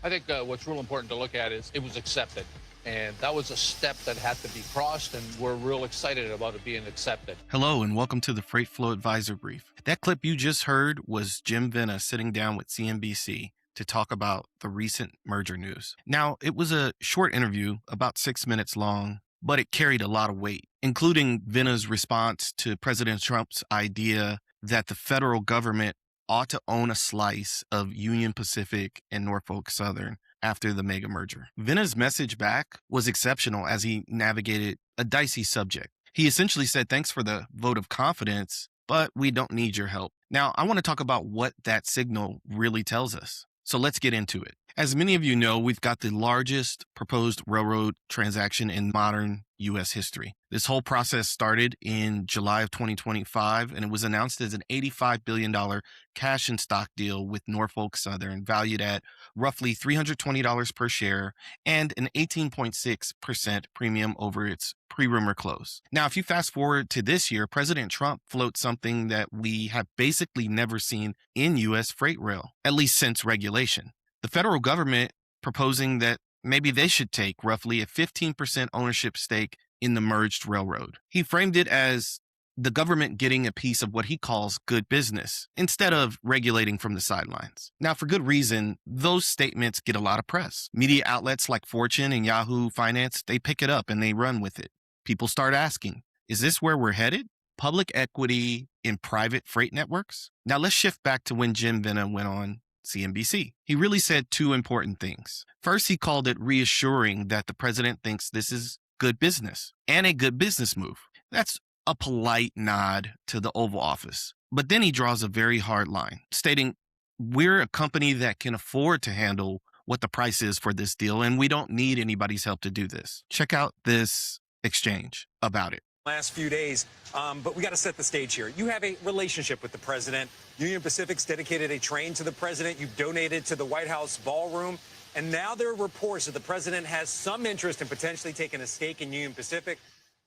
I think what's real important to look at is it was accepted. And that was a step that had to be crossed, and we're real excited about it being accepted. Hello, and welcome to the Freight Flow Advisor Brief. That clip you just heard was Jim Vena sitting down with CNBC to talk about the recent merger news. Now, it was a short interview, about 6 minutes long, but it carried a lot of weight, including Vena's response to President Trump's idea that the federal government ought to own a slice of Union Pacific and Norfolk Southern after the mega merger. Vena's message back was exceptional as he navigated a dicey subject. He essentially said, thanks for the vote of confidence, but we don't need your help. Now, I want to talk about what that signal really tells us. So let's get into it. As many of you know, we've got the largest proposed railroad transaction in modern U.S. history. This whole process started in July of 2025, and it was announced as an $85 billion cash and stock deal with Norfolk Southern, valued at roughly $320 per share and an 18.6% premium over its pre-rumor close. Now, if you fast forward to this year, President Trump floats something that we have basically never seen in U.S. freight rail, at least since regulation. The federal government proposing that maybe they should take roughly a 15% ownership stake in the merged railroad. He framed it as the government getting a piece of what he calls good business instead of regulating from the sidelines. Now, for good reason, those statements get a lot of press. Media outlets like Fortune and Yahoo Finance, they pick it up and they run with it. People start asking, is this where we're headed? Public equity in private freight networks? Now, let's shift back to when Jim Vena went on CNBC. He really said two important things. First, he called it reassuring that the president thinks this is good business and a good business move. That's a polite nod to the Oval Office. But then he draws a very hard line, stating, we're a company that can afford to handle what the price is for this deal, and we don't need anybody's help to do this. Check out this exchange about it. Last few days, but we got to set the stage here. You have a relationship with the president. Union Pacific's dedicated a train to the president. You've donated to the White House ballroom. And now there are reports that the president has some interest in potentially taking a stake in Union Pacific.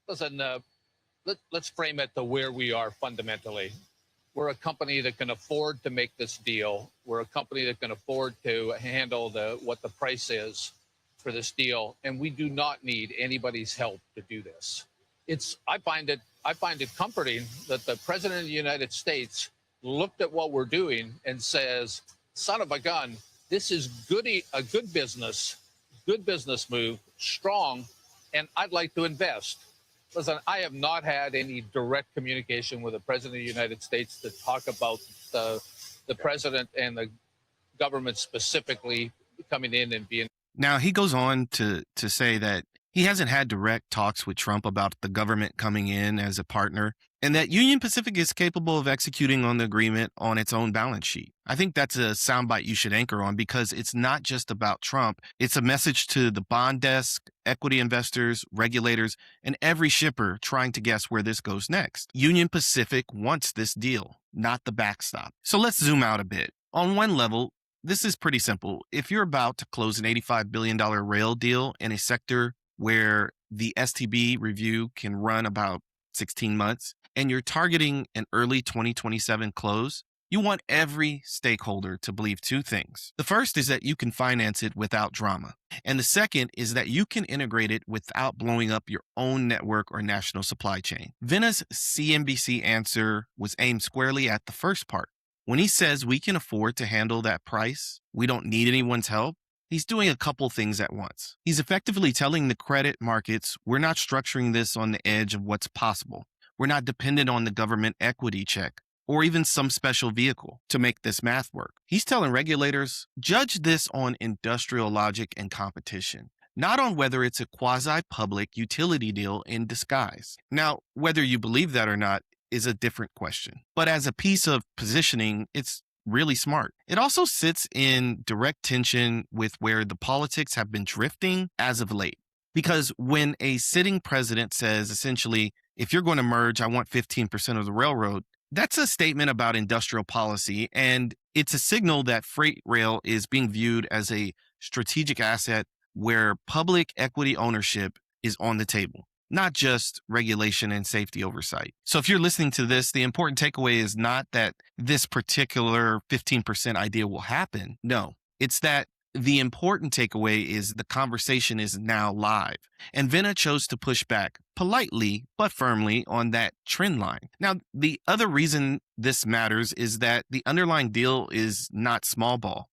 Listen, let's frame it to where we are fundamentally. We're a company that can afford to make this deal. We're a company that can afford to handle what the price is for this deal. And we do not need anybody's help to do this. I find it comforting that the president of the United States looked at what we're doing and says, son of a gun, this is a good business move, strong, and I'd like to invest. Listen, I have not had any direct communication with the president of the United States to talk about the president and the government specifically coming in and being. Now, he goes on to say that he hasn't had direct talks with Trump about the government coming in as a partner, and that Union Pacific is capable of executing on the agreement on its own balance sheet. I think that's a soundbite you should anchor on because it's not just about Trump. It's a message to the bond desk, equity investors, regulators, and every shipper trying to guess where this goes next. Union Pacific wants this deal, not the backstop. So let's zoom out a bit. On one level, this is pretty simple. If you're about to close an $85 billion rail deal in a sector where the STB review can run about 16 months, and you're targeting an early 2027 close, you want every stakeholder to believe two things. The first is that you can finance it without drama. And the second is that you can integrate it without blowing up your own network or national supply chain. Vena's CNBC answer was aimed squarely at the first part. When he says we can afford to handle that price, we don't need anyone's help, he's doing a couple things at once. He's effectively telling the credit markets, we're not structuring this on the edge of what's possible. We're not dependent on the government equity check or even some special vehicle to make this math work. He's telling regulators, judge this on industrial logic and competition, not on whether it's a quasi-public utility deal in disguise. Now, whether you believe that or not is a different question. But as a piece of positioning, it's really smart. It also sits in direct tension with where the politics have been drifting as of late. Because when a sitting president says, essentially, if you're going to merge, I want 15% of the railroad, that's a statement about industrial policy, and it's a signal that freight rail is being viewed as a strategic asset where public equity ownership is on the table, not just regulation and safety oversight. So if you're listening to this, the important takeaway is not that this particular 15% idea will happen. No, it's that the important takeaway is the conversation is now live, and Vena chose to push back politely but firmly on that trend line. Now, the other reason this matters is that the underlying deal is not small ball.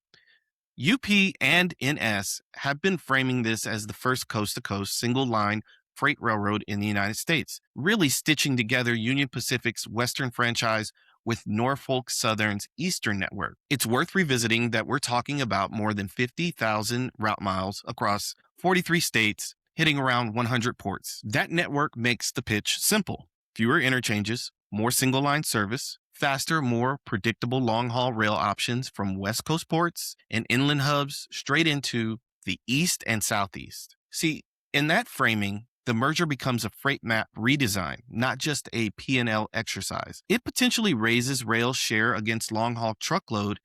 UP and NS have been framing this as the first coast-to-coast single-line freight railroad in the United States, really stitching together Union Pacific's Western franchise with Norfolk Southern's Eastern network. It's worth revisiting that we're talking about more than 50,000 route miles across 43 states, hitting around 100 ports. That network makes the pitch simple. Fewer interchanges, more single-line service, faster, more predictable long-haul rail options from West Coast ports and inland hubs straight into the East and Southeast. See, in that framing, the merger becomes a freight map redesign, not just a P&L exercise. It potentially raises rail share against long-haul truckload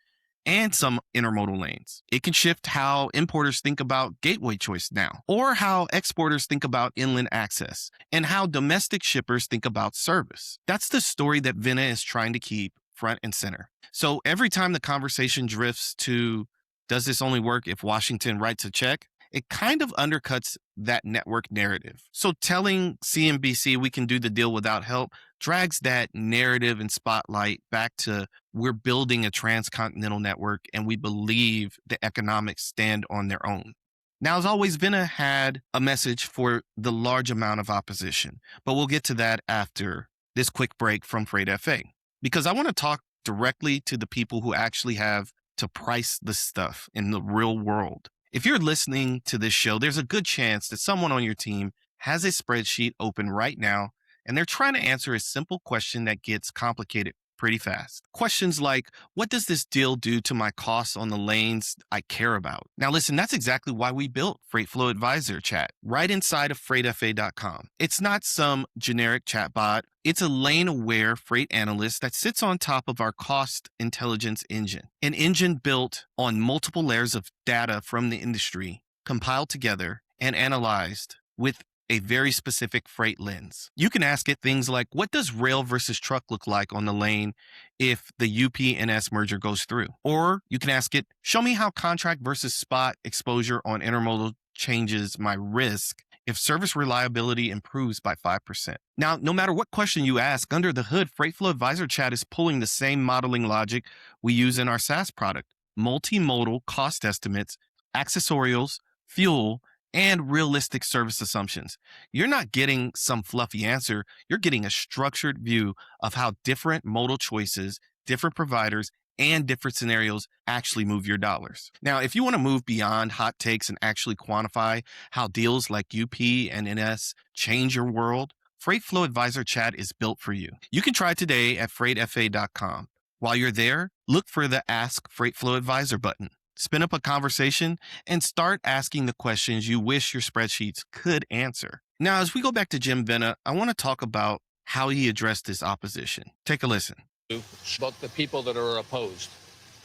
and some intermodal lanes. It can shift how importers think about gateway choice now, or how exporters think about inland access, and how domestic shippers think about service. That's the story that Vena is trying to keep front and center. So every time the conversation drifts to, does this only work if Washington writes a check? It kind of undercuts that network narrative. So telling CNBC we can do the deal without help drags that narrative and spotlight back to we're building a transcontinental network and we believe the economics stand on their own. Now, as always, Vena had a message for the large amount of opposition, but we'll get to that after this quick break from Freight FA, because I want to talk directly to the people who actually have to price this stuff in the real world. If you're listening to this show, there's a good chance that someone on your team has a spreadsheet open right now, and they're trying to answer a simple question that gets complicated pretty fast. Questions like, what does this deal do to my costs on the lanes I care about? Now listen, that's exactly why we built Freight Flow Advisor chat right inside of freightfa.com. It's not some generic chatbot. It's a lane-aware freight analyst that sits on top of our cost intelligence engine, an engine built on multiple layers of data from the industry, compiled together and analyzed with a very specific freight lens. You can ask it things like, what does rail versus truck look like on the lane if the UP-NS merger goes through? Or you can ask it, show me how contract versus spot exposure on intermodal changes my risk if service reliability improves by 5%. Now, no matter what question you ask, under the hood, Freight Flow Advisor Chat is pulling the same modeling logic we use in our SaaS product: multimodal cost estimates, accessorials, fuel, and realistic service assumptions. You're not getting some fluffy answer. You're getting a structured view of how different modal choices, different providers, and different scenarios actually move your dollars. Now, if you want to move beyond hot takes and actually quantify how deals like UP and NS change your world, Freight Flow Advisor Chat is built for you. You can try today at freightfa.com. While you're there, look for the Ask Freight Flow Advisor button. Spin up a conversation and start asking the questions you wish your spreadsheets could answer. Now, as we go back to Jim Vena, I want to talk about how he addressed this opposition. Take a listen. About the people that are opposed,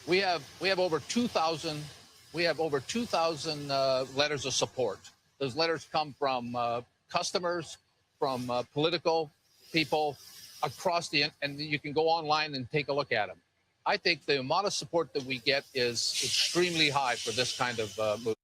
we have over 2,000 letters of support. Those letters come from customers, from political people across and you can go online and take a look at them. I think the amount of support that we get is extremely high for this kind of move.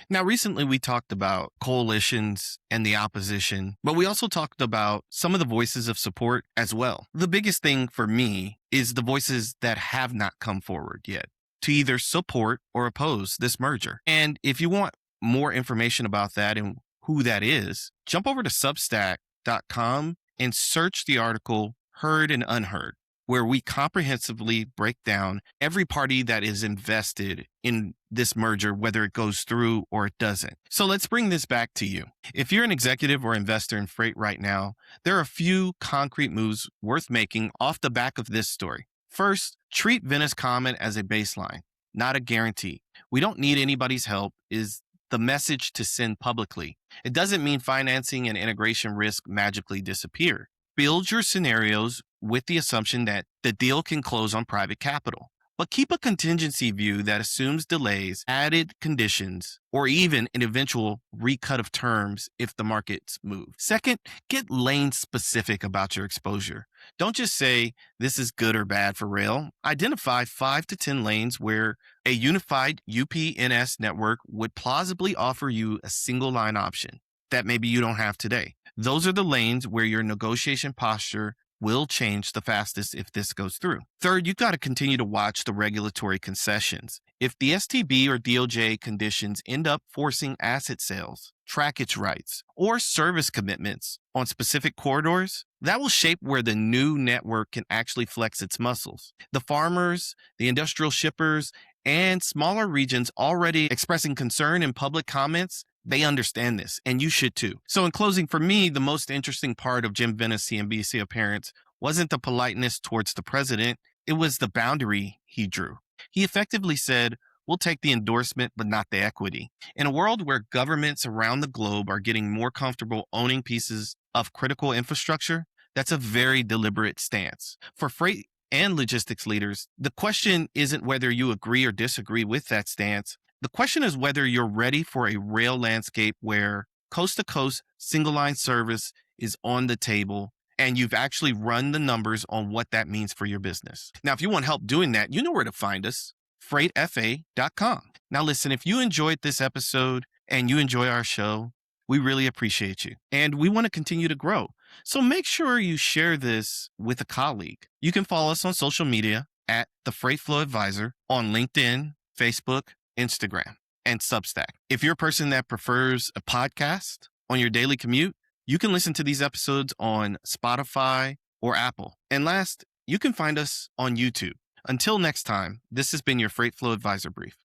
Now, recently we talked about coalitions and the opposition, but we also talked about some of the voices of support as well. The biggest thing for me is the voices that have not come forward yet to either support or oppose this merger. And if you want more information about that and who that is, jump over to substack.com and search the article Heard and Unheard, where we comprehensively break down every party that is invested in this merger, whether it goes through or it doesn't. So let's bring this back to you. If you're an executive or investor in freight right now, there are a few concrete moves worth making off the back of this story. First, treat Vena's comment as a baseline, not a guarantee. We don't need anybody's help is the message to send publicly. It doesn't mean financing and integration risk magically disappear. Build your scenarios with the assumption that the deal can close on private capital. But keep a contingency view that assumes delays, added conditions, or even an eventual recut of terms if the markets move. Second, get lane specific about your exposure. Don't just say this is good or bad for rail. Identify 5 to 10 lanes where a unified UP-NS network would plausibly offer you a single line option that maybe you don't have today. Those are the lanes where your negotiation posture will change the fastest if this goes through. Third, you've got to continue to watch the regulatory concessions. If the STB or DOJ conditions end up forcing asset sales, trackage rights, or service commitments on specific corridors, that will shape where the new network can actually flex its muscles. The farmers, the industrial shippers, and smaller regions already expressing concern in public comments, they understand this, and you should too. So in closing, for me, the most interesting part of Jim Vena's CNBC appearance wasn't the politeness towards the president, it was the boundary he drew. He effectively said, we'll take the endorsement, but not the equity. In a world where governments around the globe are getting more comfortable owning pieces of critical infrastructure, that's a very deliberate stance. For freight and logistics leaders, the question isn't whether you agree or disagree with that stance. The question is whether you're ready for a rail landscape where coast-to-coast single-line service is on the table and you've actually run the numbers on what that means for your business. Now, if you want help doing that, you know where to find us, freightfa.com. Now, listen, if you enjoyed this episode and you enjoy our show, we really appreciate you. And we want to continue to grow. So make sure you share this with a colleague. You can follow us on social media at The Freight Flow Advisor on LinkedIn, Facebook, Instagram, and Substack. If you're a person that prefers a podcast on your daily commute, you can listen to these episodes on Spotify or Apple. And last, you can find us on YouTube. Until next time, this has been your Freight Flow Advisor Brief.